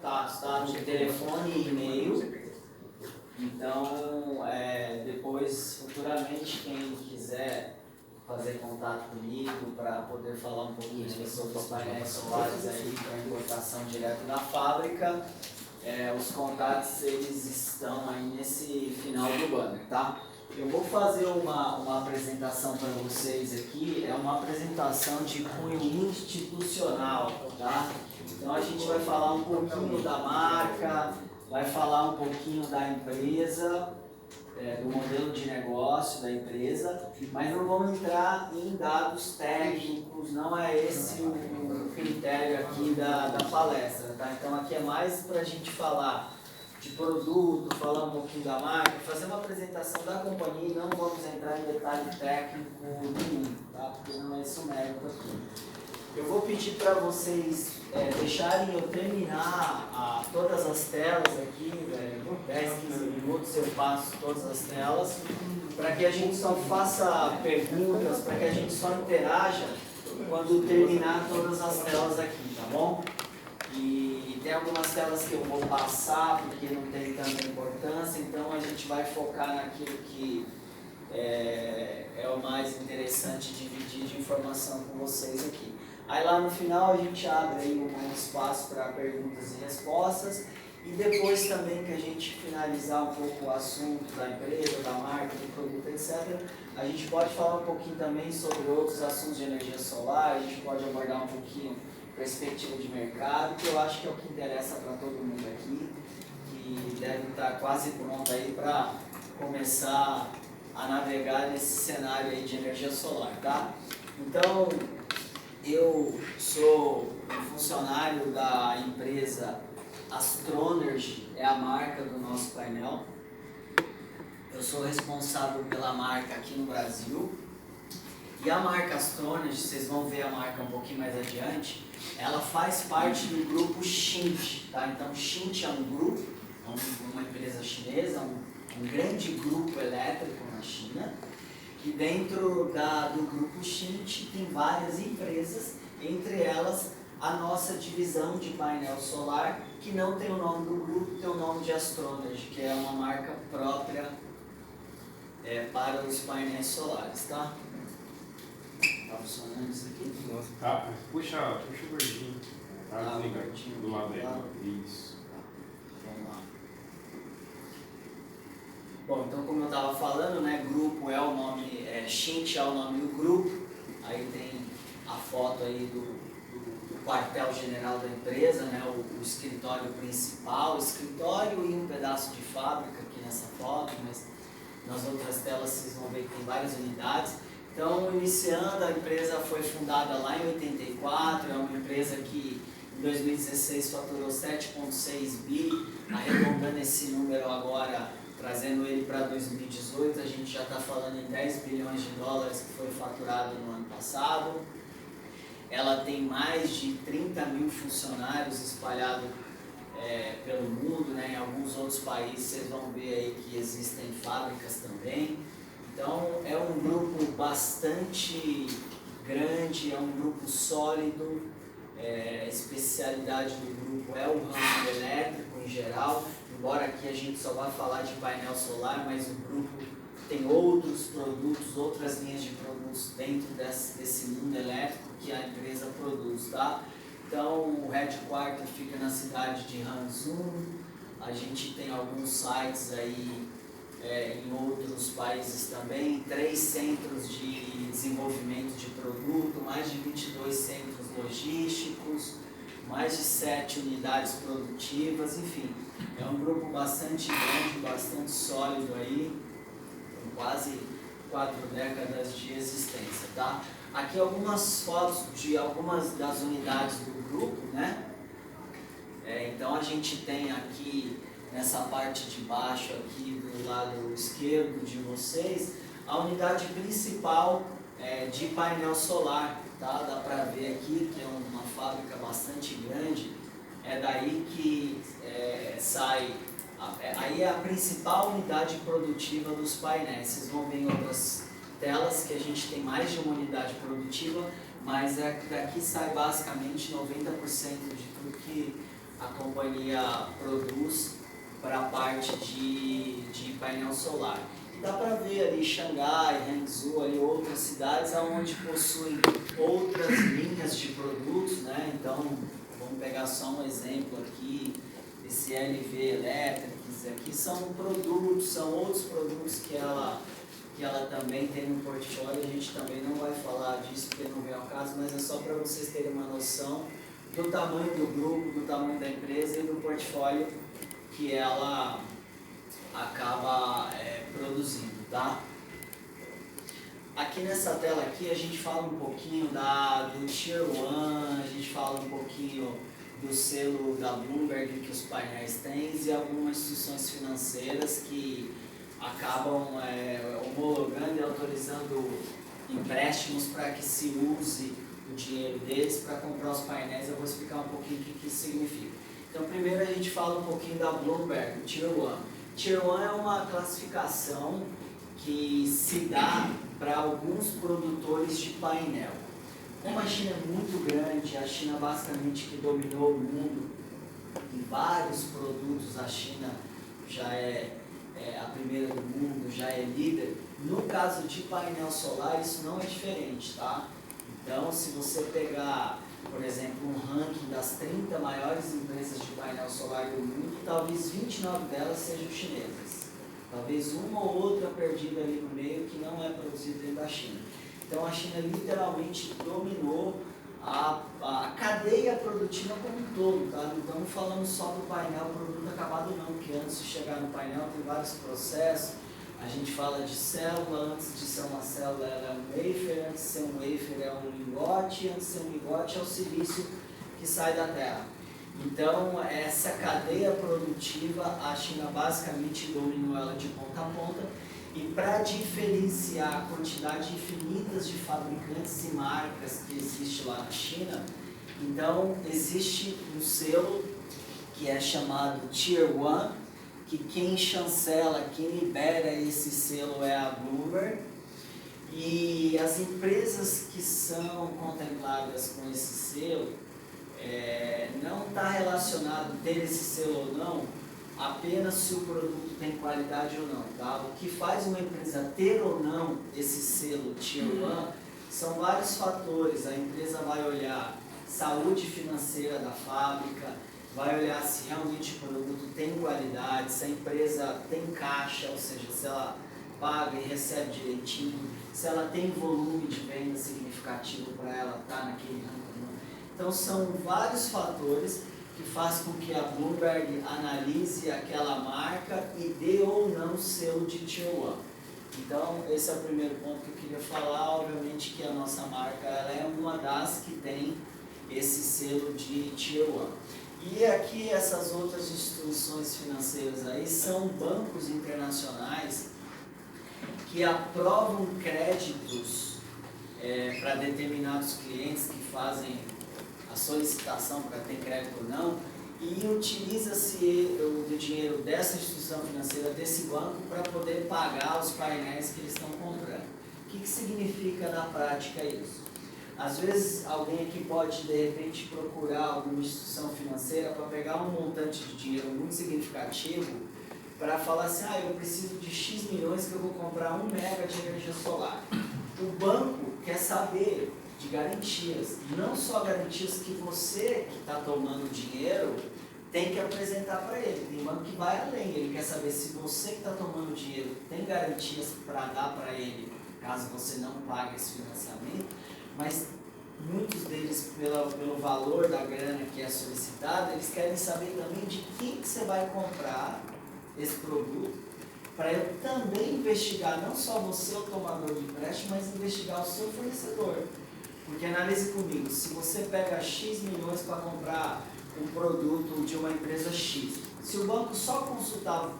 contatos, tá? De telefone e e-mail. Então, depois, futuramente, quem quiser fazer contato comigo para poder falar um pouquinho sobre os painéis solares aí para importação direto da fábrica, os contatos eles estão aí nesse final do banner, tá? Eu vou fazer uma apresentação para vocês aqui, é uma apresentação de cunho institucional, tá? Então a gente vai falar um pouquinho da marca, vai falar um pouquinho da empresa, do modelo de negócio da empresa, mas não vamos entrar em dados técnicos, não é esse o critério aqui da palestra, tá? Então aqui é mais para a gente falar de produto, falar um pouquinho da marca, fazer uma apresentação da companhia e não vamos entrar em detalhe técnico nenhum, tá? Porque não é esse o mérito aqui. Eu vou pedir para vocês deixarem eu terminar todas as telas aqui, 10, 15 minutos eu passo todas as telas, para que a gente só faça perguntas, para que a gente só interaja quando terminar todas as telas aqui, tá bom? E tem algumas telas que eu vou passar porque não tem tanta importância, então a gente vai focar naquilo que é o mais interessante, dividir de informação com vocês aqui. Aí lá no final a gente abre aí um espaço para perguntas e respostas e depois também que a gente finalizar um pouco o assunto da empresa, da marca, do produto, etc., a gente pode falar um pouquinho também sobre outros assuntos de energia solar, a gente pode abordar um pouquinho perspectiva de mercado, que eu acho que é o que interessa para todo mundo aqui, que deve estar quase pronto aí para começar a navegar nesse cenário aí de energia solar, tá? Então, eu sou um funcionário da empresa Astronergy, é a marca do nosso painel. Eu sou responsável pela marca aqui no Brasil. E a marca Astronergy, vocês vão ver a marca um pouquinho mais adiante, ela faz parte do grupo Xint, tá? Então, Xint é um grupo, uma empresa chinesa, um grande grupo elétrico na China. E dentro do grupo Xint tem várias empresas, entre elas a nossa divisão de painel solar, que não tem o nome do grupo, tem o nome de Astronergy, que é uma marca própria para os painéis solares, tá? Tá funcionando isso aqui? Nossa, tá. Puxa o gordinho. Tá desligado. Do lado dele. Tá. Isso. Vamos lá. Bom, então como eu estava falando, né, grupo é o nome, Xint é o nome do grupo, aí tem a foto aí do quartel-general da empresa, né, o escritório principal, escritório e um pedaço de fábrica aqui nessa foto, mas nas outras telas vocês vão ver que tem várias unidades. Então, iniciando, a empresa foi fundada lá em 84, é uma empresa que em 2016 faturou 7,6 bi, arredondando esse número agora, trazendo ele para 2018, a gente já está falando em 10 bilhões de dólares que foi faturado no ano passado. Ela tem mais de 30 mil funcionários espalhados pelo mundo, né? Em alguns outros países vocês vão ver aí que existem fábricas também. Então é um grupo bastante grande, é um grupo sólido, a especialidade do grupo é o ramo elétrico em geral, embora aqui a gente só vá falar de painel solar, mas o grupo tem outros produtos, outras linhas de produtos dentro desse mundo elétrico que a empresa produz, tá? Então o headquarter fica na cidade de Hangzhou, a gente tem alguns sites aí em outros países também, 3 centros de desenvolvimento de produto, mais de 22 centros logísticos, mais de 7 unidades produtivas, enfim, é um grupo bastante grande, bastante sólido aí, com quase 4 décadas de existência, tá? Aqui algumas fotos de algumas das unidades do grupo, né? Então a gente tem aqui nessa parte de baixo aqui do lado esquerdo de vocês, a unidade principal de painel solar, tá? Dá para ver aqui que é uma fábrica bastante grande, é daí que sai, aí é a principal unidade produtiva dos painéis. Vocês vão ver em outras telas que a gente tem mais de uma unidade produtiva, mas daqui sai basicamente 90% de tudo que a companhia produz para a parte de painel solar. E dá para ver ali Xangai, Hangzhou, ali outras cidades onde possuem outras linhas de produtos, né? Então, vamos pegar só um exemplo aqui, esse LV Electrics, aqui são produtos, são outros produtos que ela também tem no portfólio. A gente também não vai falar disso porque não vem ao caso, mas é só para vocês terem uma noção do tamanho do grupo, do tamanho da empresa e do portfólio que ela acaba produzindo, tá? Aqui nessa tela aqui a gente fala um pouquinho do Tier 1, a gente fala um pouquinho do selo da Bloomberg que os painéis têm e algumas instituições financeiras que acabam homologando e autorizando empréstimos para que se use o dinheiro deles para comprar os painéis. Eu vou explicar um pouquinho o que isso significa. Então, primeiro a gente fala um pouquinho da Bloomberg, Tier 1. Tier 1 é uma classificação que se dá para alguns produtores de painel. Como a China é muito grande, a China basicamente que dominou o mundo em vários produtos, a China já é a primeira do mundo, já é líder. No caso de painel solar, isso não é diferente, tá? Então, se você pegar, por exemplo, um ranking das 30 maiores empresas de painel solar do mundo, talvez 29 delas sejam chinesas. Talvez uma ou outra perdida ali no meio que não é produzida dentro da China. Então, a China literalmente dominou a cadeia produtiva como um todo, tá? Não estamos falando só do painel, produto acabado não, porque antes de chegar no painel tem vários processos. A gente fala de célula, antes de ser uma célula ela é um wafer, antes de ser um wafer é um lingote, antes de ser um lingote é o silício que sai da terra. Então, essa cadeia produtiva, a China basicamente dominou ela de ponta a ponta. E para diferenciar a quantidade infinita de fabricantes e marcas que existe lá na China, então existe um selo que é chamado Tier 1, que quem chancela, quem libera esse selo é a Bloomberg. E as empresas que são contempladas com esse selo, não está relacionado ter esse selo ou não, apenas se o produto tem qualidade ou não, tá? O que faz uma empresa ter ou não esse selo Tier 1 são vários fatores. A empresa vai olhar saúde financeira da fábrica, vai olhar se realmente o produto tem qualidade, se a empresa tem caixa, ou seja, se ela paga e recebe direitinho, se ela tem volume de venda significativo para ela estar naquele ramo. Então são vários fatores que faz com que a Bloomberg analise aquela marca e dê ou não selo de Tier 1. Então, esse é o primeiro ponto que eu queria falar. Obviamente que a nossa marca ela é uma das que tem esse selo de Tier 1. E aqui essas outras instituições financeiras aí são bancos internacionais que aprovam créditos para determinados clientes que fazem a solicitação para ter crédito ou não, e utiliza-se o dinheiro dessa instituição financeira, desse banco, para poder pagar os painéis que eles estão comprando. O que significa na prática isso? Às vezes alguém aqui pode de repente procurar alguma instituição financeira para pegar um montante de dinheiro muito significativo para falar assim, eu preciso de X milhões que eu vou comprar 1 mega de energia solar. O banco quer saber de garantias, não só garantias que você que está tomando dinheiro tem que apresentar para ele. Tem banco que vai além, ele quer saber se você que está tomando dinheiro tem garantias para dar para ele, caso você não pague esse financiamento, mas muitos deles, pelo valor da grana que é solicitada, eles querem saber também de quem que você vai comprar esse produto, para eu também investigar não só você, o tomador de empréstimo, mas investigar o seu fornecedor. Porque analise comigo, se você pega X milhões para comprar um produto de uma empresa X, se o banco só consultar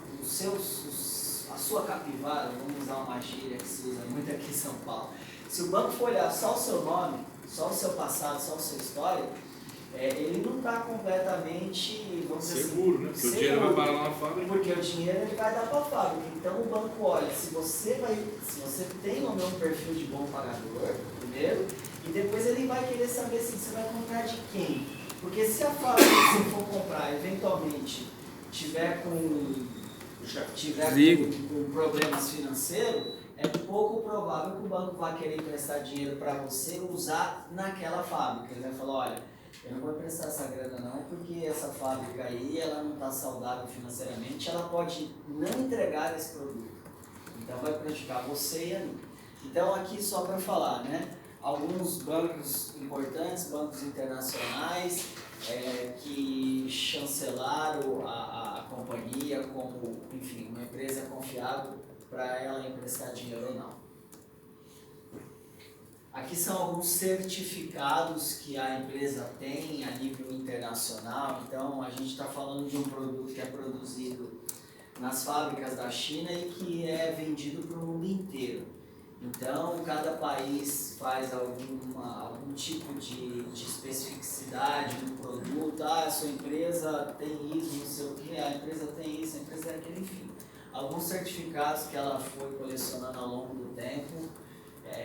a sua capivara, vamos usar uma gíria que se usa muito aqui em São Paulo, se o banco for olhar só o seu nome, só o seu passado, só a sua história, ele não está completamente, vamos dizer seguro, né? Porque o dinheiro vai parar lá na fábrica. Porque o dinheiro ele vai dar para a fábrica. Então o banco olha se você tem ou não um perfil de bom pagador, primeiro, e depois ele vai querer saber se você vai comprar de quem. Porque se a fábrica que você for comprar, eventualmente, tiver com problemas financeiros, é pouco provável que o banco vá querer emprestar dinheiro para você usar naquela fábrica. Ele vai falar, olha, eu não vou emprestar essa grana não, porque essa fábrica aí, ela não está saudável financeiramente, ela pode não entregar esse produto. Então vai prejudicar você e a mim. Então aqui só para falar, né? Alguns bancos importantes, bancos internacionais, que chancelaram a companhia como, enfim, uma empresa confiável para ela emprestar dinheiro ou não. Aqui são alguns certificados que a empresa tem a nível internacional. Então a gente está falando de um produto que é produzido nas fábricas da China e que é vendido para o mundo inteiro. Então, cada país faz algum tipo de especificidade no produto. Ah, a sua empresa tem isso, não sei o que, a empresa tem isso, a empresa é aquilo, enfim. Alguns certificados que ela foi colecionando ao longo do tempo,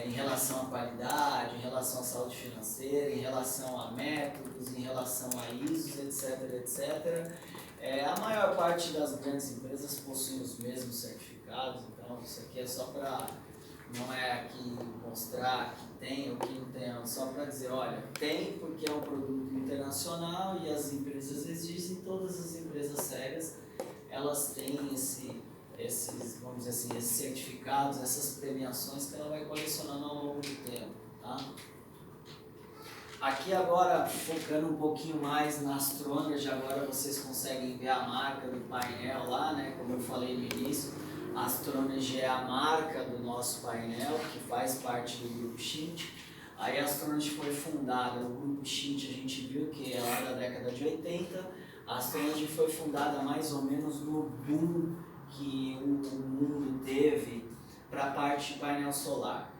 em relação à qualidade, em relação à saúde financeira, em relação a métodos, em relação a ISOs, etc, etc. A maior parte das grandes empresas possuem os mesmos certificados, então isso aqui é só para... Não é aqui mostrar que tem ou que não tem, só para dizer, olha, tem porque é um produto internacional e as empresas existem, todas as empresas sérias, elas têm esses, vamos dizer assim, esses certificados, essas premiações que ela vai colecionando ao longo do tempo, tá? Aqui agora, focando um pouquinho mais na Astronergy, agora vocês conseguem ver a marca do painel lá, né, como eu falei no início. A Astronergy é a marca do nosso painel, que faz parte do Grupo Schint. Aí a Astronergy foi fundada, o Grupo Schint a gente viu que é lá da década de 80. A Astronergy foi fundada mais ou menos no boom que o mundo teve para a parte de painel solar.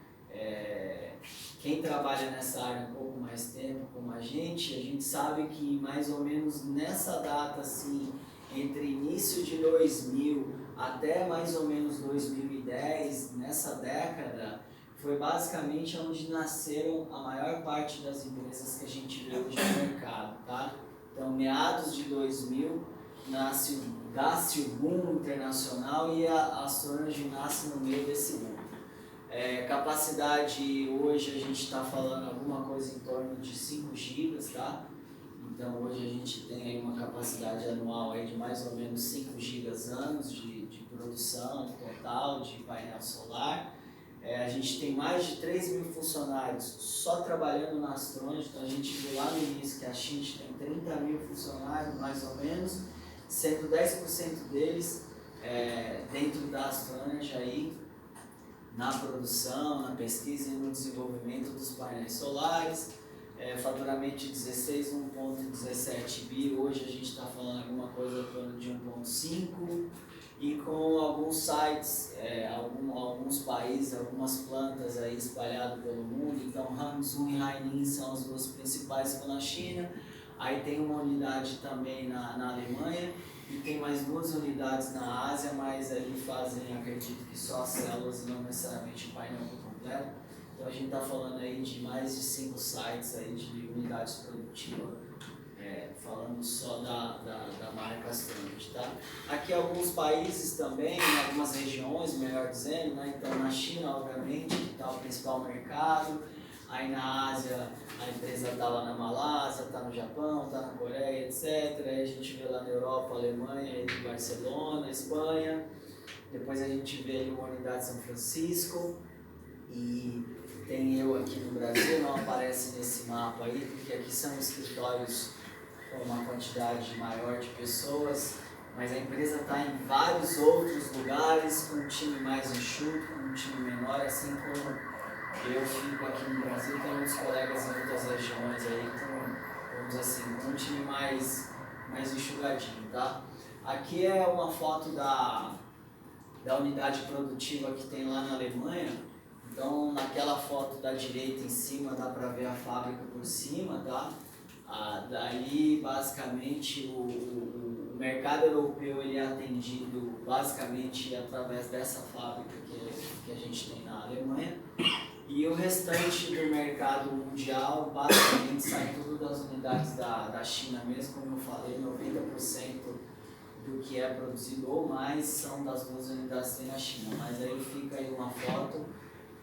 Quem trabalha nessa área um pouco mais tempo como a gente sabe que mais ou menos nessa data, assim, entre início de 2000 até mais ou menos 2010, nessa década, foi basicamente onde nasceram a maior parte das empresas que a gente vê hoje no mercado, tá? Então, meados de 2000, dá-se o boom internacional e a Astronergy nasce no meio desse boom. Capacidade, hoje a gente está falando alguma coisa em torno de 5 GB, tá? Então hoje a gente tem aí uma capacidade anual aí de mais ou menos 5 GB anos de produção total de painel solar. A gente tem mais de 3.000 funcionários só trabalhando na Astronergy, então a gente viu lá no início que a Schint tem 30.000 funcionários mais ou menos, sendo 10% deles dentro da Astronergy aí, na produção, na pesquisa e no desenvolvimento dos painéis solares. Faturamento de 1,17 bi, hoje a gente está falando alguma coisa em torno de 1,5, e com alguns sites, alguns países, algumas plantas aí espalhadas pelo mundo. Então Hangzhou e Haining são as duas principais, estão na China. Aí tem uma unidade também na Alemanha e tem mais 2 unidades na Ásia, mas ali fazem, acredito que só as células e não necessariamente o painel completo. Então a gente está falando aí de mais de 5 sites aí de unidades produtivas, falando só da marca Astronergy, tá? Aqui alguns países também, em algumas regiões, melhor dizendo, né? Então na China, obviamente, que está o principal mercado. Aí na Ásia, a empresa está lá na Malásia, está no Japão, está na Coreia, etc. Aí a gente vê lá na Europa, Alemanha, Barcelona, Espanha. Depois a gente vê ali uma unidade em São Francisco. E tem eu aqui no Brasil, não aparece nesse mapa aí, porque aqui são escritórios com uma quantidade maior de pessoas, mas a empresa está em vários outros lugares, com um time mais enxuto, com um time menor, assim como eu fico aqui no Brasil, tem outros colegas em outras regiões aí, com, vamos dizer assim, com um time mais enxugadinho, tá? Aqui é uma foto da unidade produtiva que tem lá na Alemanha. Então, naquela foto da direita em cima, dá para ver a fábrica por cima, tá? Daí, basicamente, o mercado europeu ele é atendido basicamente através dessa fábrica que a gente tem na Alemanha. E o restante do mercado mundial, basicamente, sai tudo das unidades da China mesmo, como eu falei, 90% do que é produzido ou mais são das 2 unidades que tem na China. Mas aí fica aí uma foto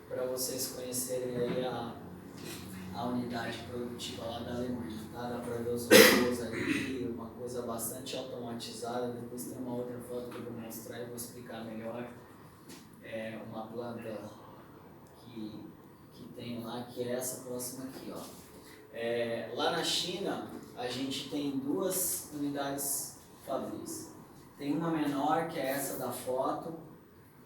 para vocês conhecerem aí a unidade produtiva lá da Alemanha, tá? Dá para ver os robôs ali, uma coisa bastante automatizada. Depois tem uma outra foto que eu vou mostrar e vou explicar melhor. É uma planta que tem lá, que é essa próxima aqui, ó. Lá na China, a gente tem 2 unidades fabris. Tem uma menor, que é essa da foto,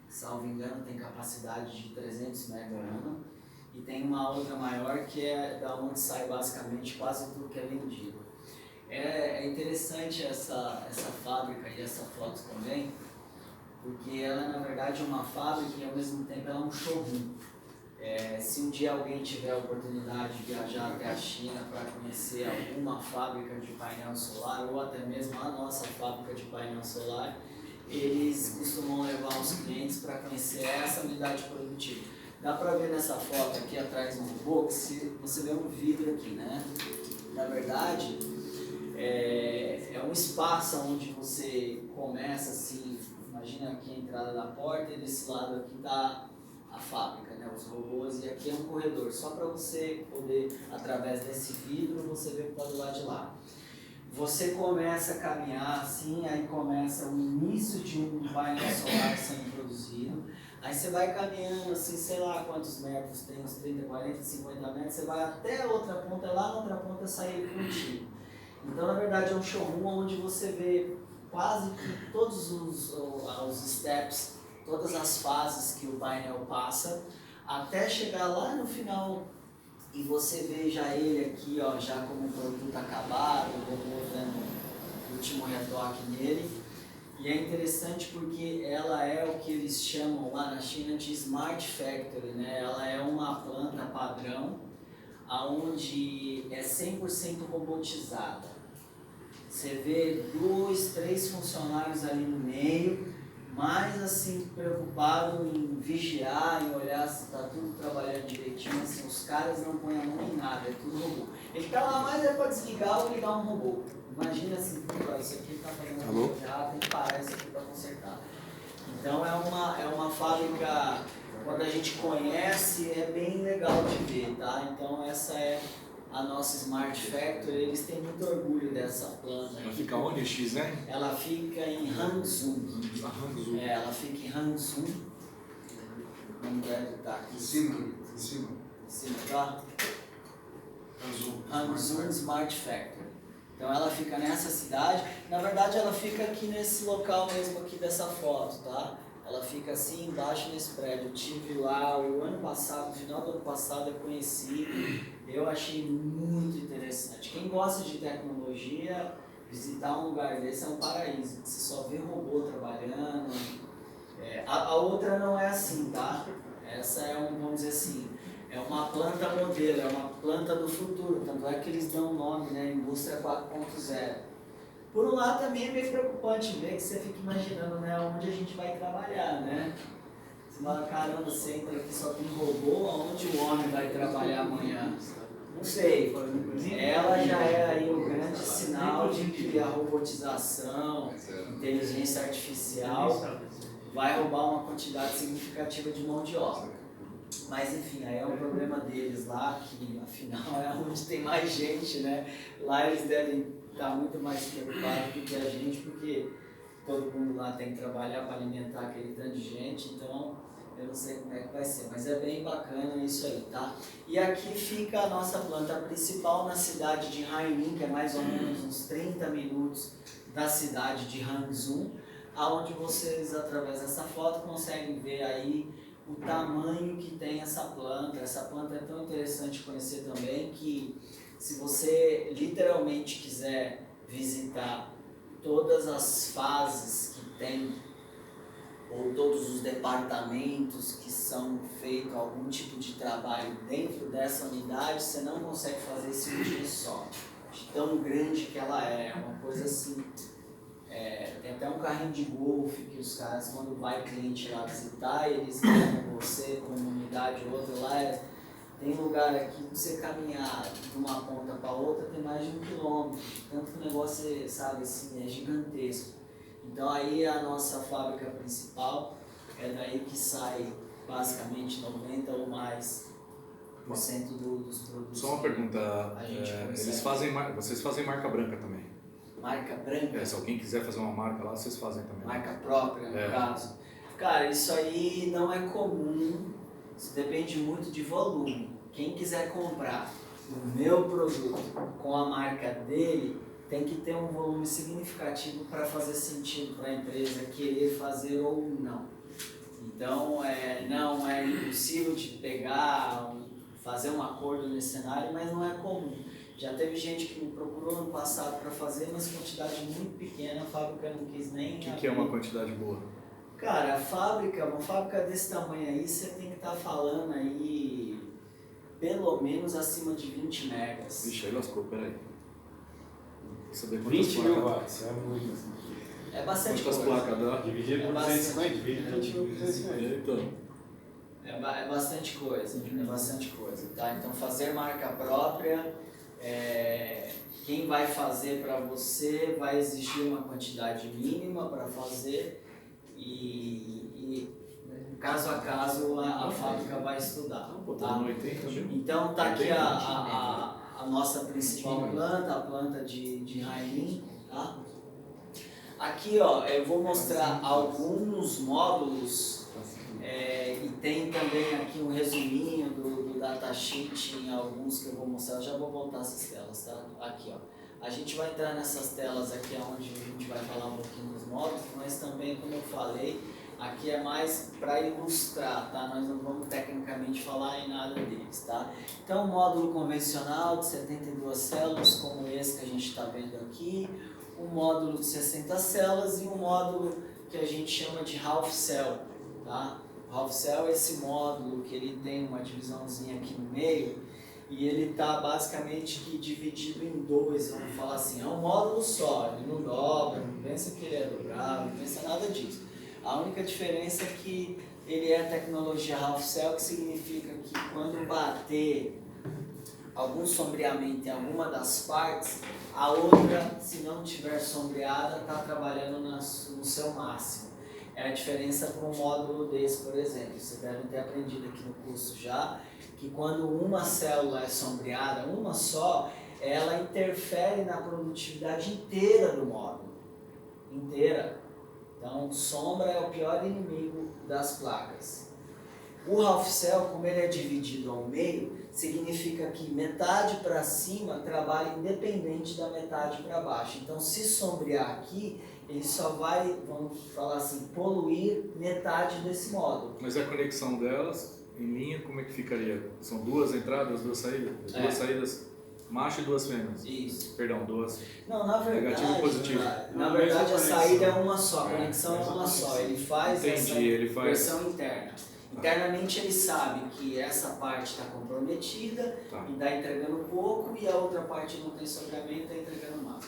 salvo engano, tem capacidade de 300 MW. E tem uma outra maior, que é da onde sai basicamente quase tudo que é vendido. É interessante essa fábrica e essa foto também, porque ela na verdade é uma fábrica e ao mesmo tempo ela é um showroom. Se um dia alguém tiver a oportunidade de viajar até a China para conhecer alguma fábrica de painel solar ou até mesmo a nossa fábrica de painel solar, eles costumam levar os clientes para conhecer essa unidade produtiva. Dá para ver nessa foto aqui atrás do robô que você vê um vidro aqui, né? Na verdade, é um espaço onde você começa assim, imagina aqui a entrada da porta e desse lado aqui está a fábrica, né, os robôs, e aqui é um corredor, só para você poder, através desse vidro, você ver o que está do lado de lá. Você começa a caminhar assim, aí começa o início de um painel solar sendo produzido, aí você vai caminhando assim, sei lá quantos metros, tem uns 30, 40, 50 metros, você vai até a outra ponta, lá na outra ponta sai ele contigo. Então, na verdade, é um showroom onde você vê quase que todos os steps, todas as fases que o painel passa, até chegar lá no final e você vê já ele aqui, ó, já como um produto acabado, dando o último retoque nele. E é interessante porque ela é o que eles chamam lá na China de Smart Factory, né? Ela é uma planta padrão, onde é 100% robotizada. Você vê 2, 3 funcionários ali no meio, mais assim preocupado em vigiar, em olhar se está tudo trabalhando direitinho, assim, os caras não põem a mão em nada, é tudo robô. Ele está lá mais para desligar ou ligar um robô. Imagina assim, isso aqui está fazendo uma coisa errada, tem que parar isso aqui para consertar. Então é uma fábrica, quando a gente conhece, é bem legal de ver, tá? Então essa é a nossa Smart Factory, eles têm muito orgulho dessa planta. Ela fica onde, X, né? Ela fica em Hangzhou. Ela fica em Hangzhou. Não deve estar aqui. Em cima. Em cima, tá? Hangzhou Smart Factory. Então ela fica nessa cidade. Na verdade ela fica aqui nesse local mesmo aqui dessa foto, tá? Ela fica assim embaixo nesse prédio. Eu tive lá o ano passado, no final do ano passado eu conheci. Eu achei muito interessante. Quem gosta de tecnologia, visitar um lugar desse é um paraíso. Você só vê robô trabalhando. A outra não é assim, tá? Essa é vamos dizer assim, é uma planta modelo, é uma planta do futuro. Tanto é que eles dão o nome, né? Indústria 4.0. Por um lado também é meio preocupante ver que você fica imaginando, né, onde a gente vai trabalhar, né? Você fala, caramba, você entra aqui só tem robô, aonde o homem vai trabalhar amanhã? Não sei. Ela já é aí um grande sinal de que a robotização, inteligência artificial vai roubar uma quantidade significativa de mão de obra. Mas enfim, aí é um problema deles lá, que afinal é onde tem mais gente, né? Lá eles devem estar muito mais preocupados do que a gente, porque todo mundo lá tem que trabalhar para alimentar aquele tanto de gente, então eu não sei como é que vai ser, mas é bem bacana isso aí, tá? E aqui fica a nossa planta principal na cidade de Haining, que é mais ou menos uns 30 minutos da cidade de Hangzhou, aonde vocês, através dessa foto, conseguem ver aí o tamanho que tem essa planta. Essa planta é tão interessante conhecer também que, se você literalmente quiser visitar todas as fases que tem, ou todos os departamentos que são feito algum tipo de trabalho dentro dessa unidade, você não consegue fazer isso em um dia só, de tão grande que ela é uma coisa assim. Tem até um carrinho de golfe que os caras, quando vai cliente lá visitar, eles levam você com uma unidade ou outra lá, Tem lugar aqui que você caminhar de uma ponta para outra tem mais de 1 quilômetro, tanto que o negócio, sabe, assim, é gigantesco. Então aí a nossa fábrica principal é daí que sai basicamente 90 ou mais por cento dos produtos. Só uma pergunta, vocês fazem marca branca também? Marca branca? Se alguém quiser fazer uma marca lá, vocês fazem também. Marca própria, no caso. Cara, isso aí não é comum, isso depende muito de volume. Quem quiser comprar o meu produto com a marca dele, tem que ter um volume significativo para fazer sentido para a empresa querer fazer ou não. Então, não é impossível de pegar, fazer um acordo nesse cenário, mas não é comum. Já teve gente que me procurou no passado para fazer, mas quantidade muito pequena, a fábrica não quis nem... O que é uma quantidade boa? Cara, uma fábrica desse tamanho aí, você tem que estar falando aí pelo menos acima de 20 megas. Vixe, aí lascou, peraí. 20 mil watts, é muito assim. É bastante coisa. Quantas placas dá? Dividido por 250, dividido por 250. É bastante coisa, tá? Então fazer marca própria, quem vai fazer para você vai exigir uma quantidade mínima para fazer e caso a caso a fábrica vai estudar. Tá? Então tá aqui a nossa principal planta, a planta de Haimin, tá? Aqui ó, eu vou mostrar alguns módulos e tem também aqui um resuminho do datasheet em alguns que eu vou mostrar. Eu já vou voltar essas telas, tá? Aqui ó, a gente vai entrar nessas telas aqui onde a gente vai falar um pouquinho dos módulos, mas também, como eu falei, aqui é mais para ilustrar, tá? Nós não vamos tecnicamente falar em nada deles, tá? Então, um módulo convencional de 72 células, como esse que a gente está vendo aqui, um módulo de 60 células e um módulo que a gente chama de half cell, tá? O half cell é esse módulo que ele tem uma divisãozinha aqui no meio e ele está basicamente dividido em dois, vamos falar assim, é um módulo só, ele não dobra, não pensa que ele é dobrável, não pensa nada disso. A única diferença é que ele é tecnologia half cell, que significa que quando bater algum sombreamento em alguma das partes, a outra, se não tiver sombreada, está trabalhando no seu máximo. É a diferença para um módulo desse, por exemplo. Vocês devem ter aprendido aqui no curso já, que quando uma célula é sombreada, uma só, ela interfere na produtividade inteira do módulo. Inteira. Então, sombra é o pior inimigo das placas. O half cell, como ele é dividido ao meio, significa que metade para cima trabalha independente da metade para baixo. Então, se sombrear aqui, ele só vai, vamos falar assim, poluir metade desse módulo. Mas a conexão delas, em linha, como é que ficaria? São duas entradas, duas saídas? Duas saídas, macho e duas fêmeas? Isso. Perdão, duas. Não, na verdade, negativo e positivo. Na verdade, a saída é uma só, a conexão é uma só. Ele faz essa versão interna. Internamente ele sabe que essa parte está comprometida e está entregando pouco e a outra parte não tem sombreamento e está entregando mais.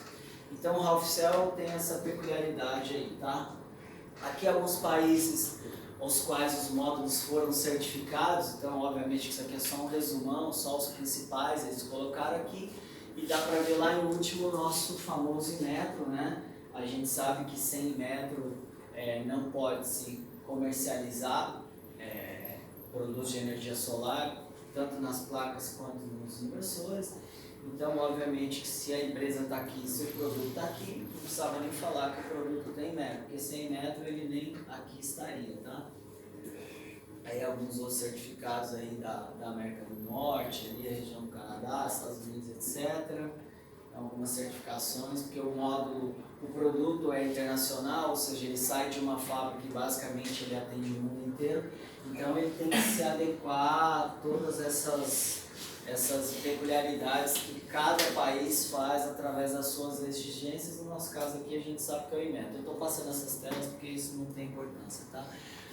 Então o half cell tem essa peculiaridade aí, tá? Aqui alguns países os quais os módulos foram certificados, então obviamente que isso aqui é só um resumão, só os principais eles colocaram aqui e dá para ver lá em último o nosso famoso Inmetro, né? A gente sabe que sem Inmetro não pode se comercializar produtos de energia solar, tanto nas placas quanto nos inversores. Então, obviamente, que se a empresa está aqui, se o produto está aqui, não precisava nem falar que o produto tem metro, porque sem metro ele nem aqui estaria, tá? Aí alguns outros certificados aí da América do Norte, ali a região do Canadá, Estados Unidos, etc. Algumas certificações, porque o produto é internacional, ou seja, ele sai de uma fábrica e basicamente ele atende o mundo inteiro. Então ele tem que se adequar a todas essas peculiaridades que cada país faz através das suas exigências. No nosso caso aqui a gente sabe que é o Inmetro. Eu estou passando essas telas porque isso não tem importância, tá?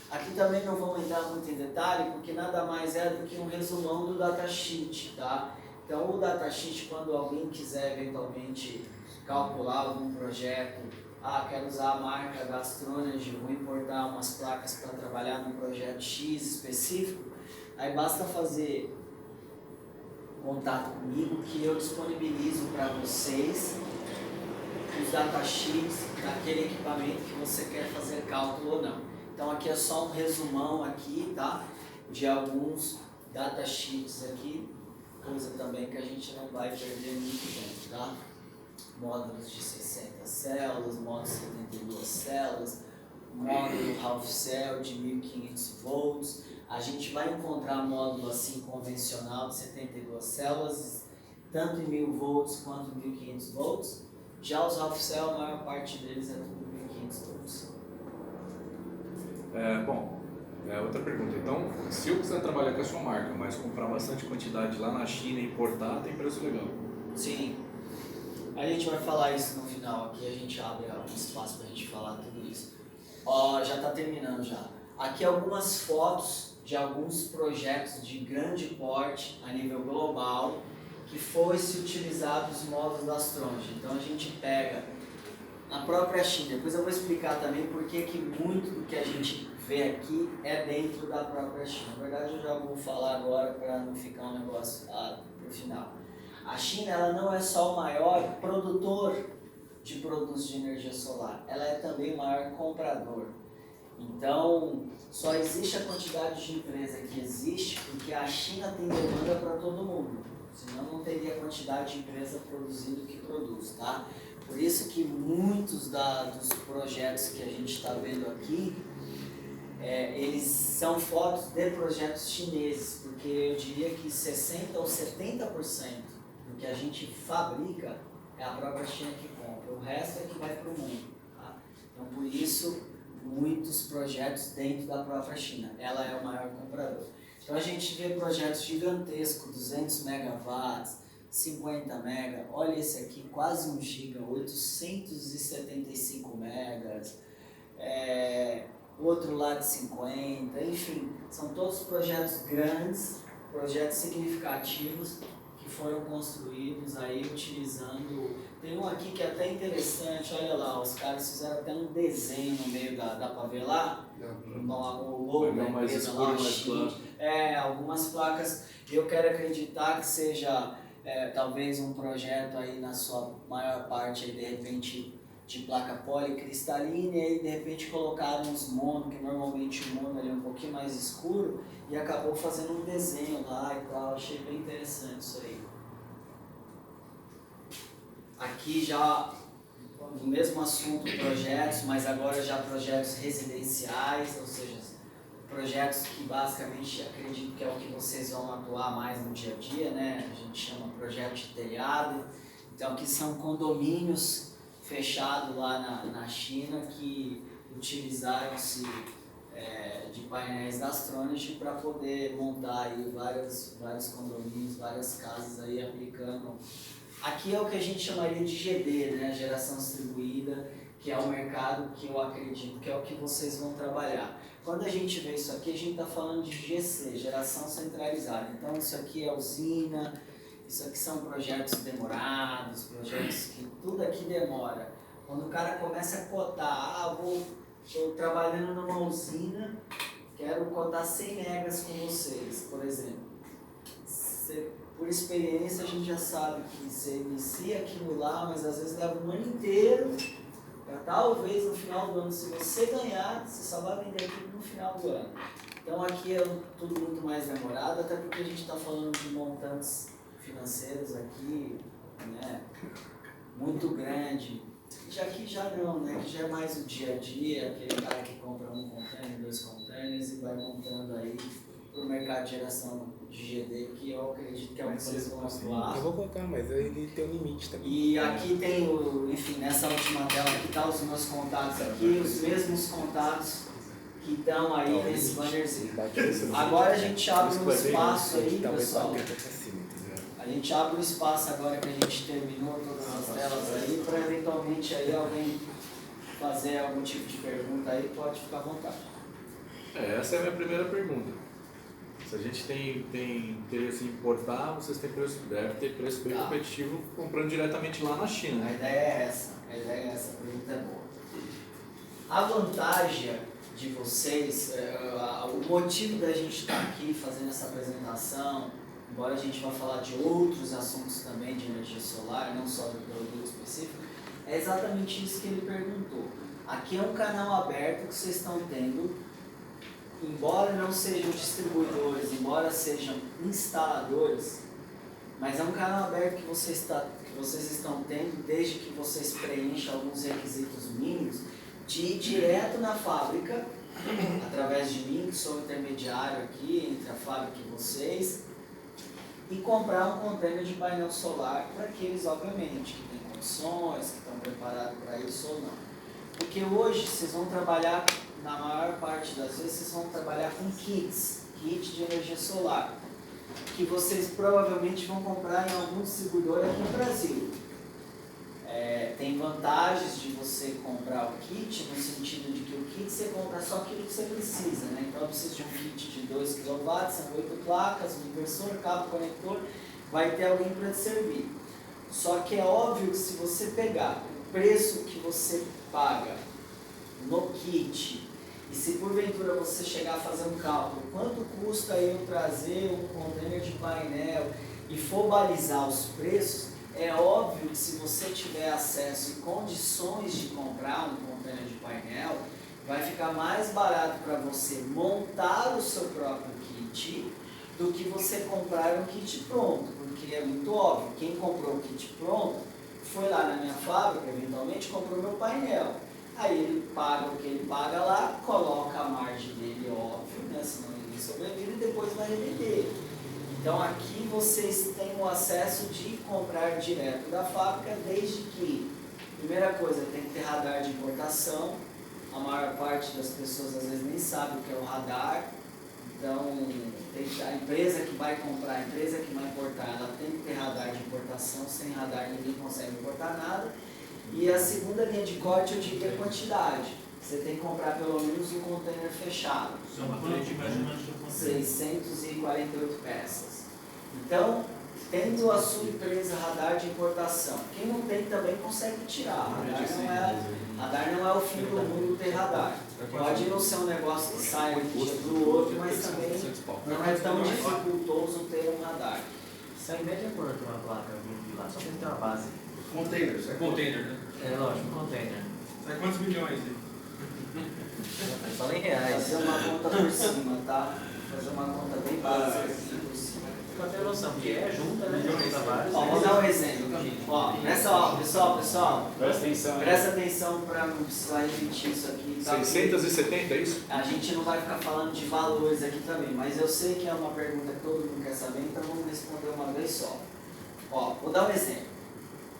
Aqui também não vamos entrar muito em detalhe, porque nada mais é do que um resumão do datasheet, tá? Então o datasheet, quando alguém quiser eventualmente calcular algum projeto, quero usar a marca Gastronergy, vou importar umas placas para trabalhar num projeto X específico, aí basta fazer contato comigo que eu disponibilizo para vocês os datasheets daquele equipamento que você quer fazer cálculo ou não. Então aqui é só um resumão aqui, tá? De alguns datasheets aqui, coisa também que a gente não vai perder muito tempo, tá? Módulos de 60 células, módulo de 72 células, módulo half cell de 1500 volts. A gente vai encontrar módulo assim convencional de 72 células, tanto em 1000 volts quanto em 1500 volts. Já os half cell, a maior parte deles é tudo 1500 volts. Outra pergunta. Então, se eu quiser trabalhar com a sua marca, mas comprar bastante quantidade lá na China e importar, tem preço legal? Sim. A gente vai falar isso no final aqui, a gente abre um espaço para a gente falar tudo isso. Ó, já está terminando já. Aqui algumas fotos de alguns projetos de grande porte a nível global que foi se utilizado os módulos da Astronge. Então a gente pega na própria China, depois eu vou explicar também por que muito do que a gente vê aqui é dentro da própria China. Na verdade eu já vou falar agora para não ficar um negócio para o final. A China ela não é só o maior produtor de produtos de energia solar, ela é também o maior comprador. Então, só existe a quantidade de empresa que existe porque a China tem demanda para todo mundo, senão não teria a quantidade de empresa produzindo o que produz, tá? Por isso que muitos dos projetos que a gente está vendo aqui, eles são fotos de projetos chineses, porque eu diria que 60% ou 70% do que a gente fabrica é a própria China que compra, o resto é que vai para o mundo, tá? Então, por isso, muitos projetos dentro da própria China, ela é o maior comprador. Então, a gente vê projetos gigantescos, 200 megawatts, 50 mega, olha esse aqui, quase 1 giga, 875 megas, outro lá de 50, enfim, são todos projetos grandes, projetos significativos que foram construídos aí utilizando. Tem um aqui que é até interessante, olha lá, os caras fizeram até um desenho no meio dá pra ver lá? O logo da empresa lá, algumas placas. Eu quero acreditar que seja talvez um projeto aí na sua maior parte aí, de repente de placa policristalina, e aí de repente colocaram uns mono, que normalmente o mono é um pouquinho mais escuro, e acabou fazendo um desenho lá e tal. Achei bem interessante isso aí. Aqui já no mesmo assunto, projetos, mas agora já projetos residenciais, ou seja, projetos que basicamente acredito que é o que vocês vão atuar mais no dia a dia, né? A gente chama projeto de telhado. Então aqui são condomínios fechados lá na China que utilizaram-se de painéis da Astronge para poder montar aí vários condomínios, várias casas aí aplicando. Aqui é o que a gente chamaria de GD, né? Geração distribuída, que é o mercado que eu acredito que é o que vocês vão trabalhar. Quando a gente vê isso aqui, a gente está falando de GC, geração centralizada. Então isso aqui é usina, isso aqui são projetos demorados, projetos que tudo aqui demora. Quando o cara começa a cotar, estou trabalhando numa usina, quero cotar 100 megas com vocês, por exemplo. Por experiência a gente já sabe que você inicia aquilo lá, mas às vezes leva um ano inteiro, para talvez no final do ano, se você ganhar, você só vai vender aquilo no final do ano. Então aqui é tudo muito mais demorado, até porque a gente está falando de montantes financeiros aqui, né, muito grande. Já aqui já não, né, que já é mais o dia a dia, aquele cara que compra um container, 2 containers e vai montando aí para o mercado de geração de GD, que eu acredito que é o que vocês vão atuar. Eu vou colocar, mas ele tem um limite também. E aqui tem, enfim, nessa última tela aqui tá os meus contatos aqui, os mesmos contatos que estão aí nesse bannerzinho. Agora a gente abre um espaço aí, pessoal. A gente abre um espaço agora que a gente terminou todas as telas aí, para eventualmente aí alguém fazer algum tipo de pergunta aí, pode ficar à vontade. Essa é a minha primeira pergunta. Se a gente tem interesse em importar, vocês devem ter preço bem competitivo comprando diretamente lá na China. A ideia é essa, a pergunta é boa. A vantagem de vocês, o motivo da gente estar aqui fazendo essa apresentação, embora a gente vá falar de outros assuntos também de energia solar, não só do produto específico, é exatamente isso que ele perguntou. Aqui é um canal aberto que vocês estão tendo, embora não sejam distribuidores, embora sejam instaladores, mas é um canal aberto que vocês estão tendo desde que vocês preencham alguns requisitos mínimos de ir direto na fábrica, através de mim, que sou o intermediário aqui entre a fábrica e vocês, e comprar um container de painel solar para aqueles, obviamente, que têm condições, que estão preparados para isso ou não. Porque hoje vocês vão trabalhar, na maior parte das vezes, vocês vão trabalhar com kit de energia solar, que vocês provavelmente vão comprar em algum distribuidor aqui no Brasil. Tem vantagens de você comprar o kit, no sentido de que o kit você compra só aquilo que você precisa, né? Então eu preciso de um kit de 2 kW, são 8 placas, um inversor, cabo, conector, vai ter alguém para te servir. Só que é óbvio que se você pegar o preço que você paga no kit, e se porventura você chegar a fazer um cálculo, quanto custa eu trazer um container de painel e for balizar os preços, é óbvio que se você tiver acesso e condições de comprar um container de painel, vai ficar mais barato para você montar o seu próprio kit do que você comprar um kit pronto, porque é muito óbvio, quem comprou o kit pronto foi lá na minha fábrica, eventualmente comprou meu painel. Aí ele paga o que ele paga lá, coloca a margem dele, óbvio, né, senão ninguém sobrevive, e depois vai revender. Então aqui vocês têm o acesso de comprar direto da fábrica, desde que, primeira coisa, tem que ter radar de importação. A maior parte das pessoas às vezes nem sabe o que é o radar. Então a empresa que vai comprar, a empresa que vai importar, ela tem que ter radar de importação. Sem radar ninguém consegue importar nada. E a segunda linha de corte eu diria quantidade. Você tem que comprar pelo menos um container fechado. São quanto mais ou menos? 648 peças. Então, tendo a sua empresa radar de importação, quem não tem também consegue tirar. Radar não é o fim do mundo ter radar. Pode não ser um negócio que sai de um dia para o outro, mas também não é tão dificultoso ter um radar. Isso aí mede por uma placa de lá, só tem que ter uma base. Container, certo? Container, né? É lógico, um container. Sai quantos milhões aí? Fala em reais. Fazer uma conta por cima, tá? Fazer uma conta bem básica aqui por cima. Pra ter noção, porque é junta, né? Junta vários. Ó, vou dar um exemplo. Ó, pessoal, Presta presta atenção para não precisar repetir isso aqui. Tá? 670, é isso? A gente não vai ficar falando de valores aqui também, mas eu sei que é uma pergunta que todo mundo quer saber, então vamos responder uma vez só. Ó, vou dar um exemplo.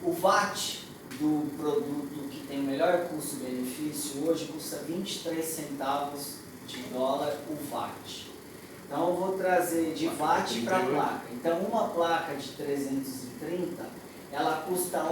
O watt do produto que tem o melhor custo-benefício hoje custa 23 centavos de dólar o watt. Então eu vou trazer de watt para placa. Então uma placa de 330, ela custa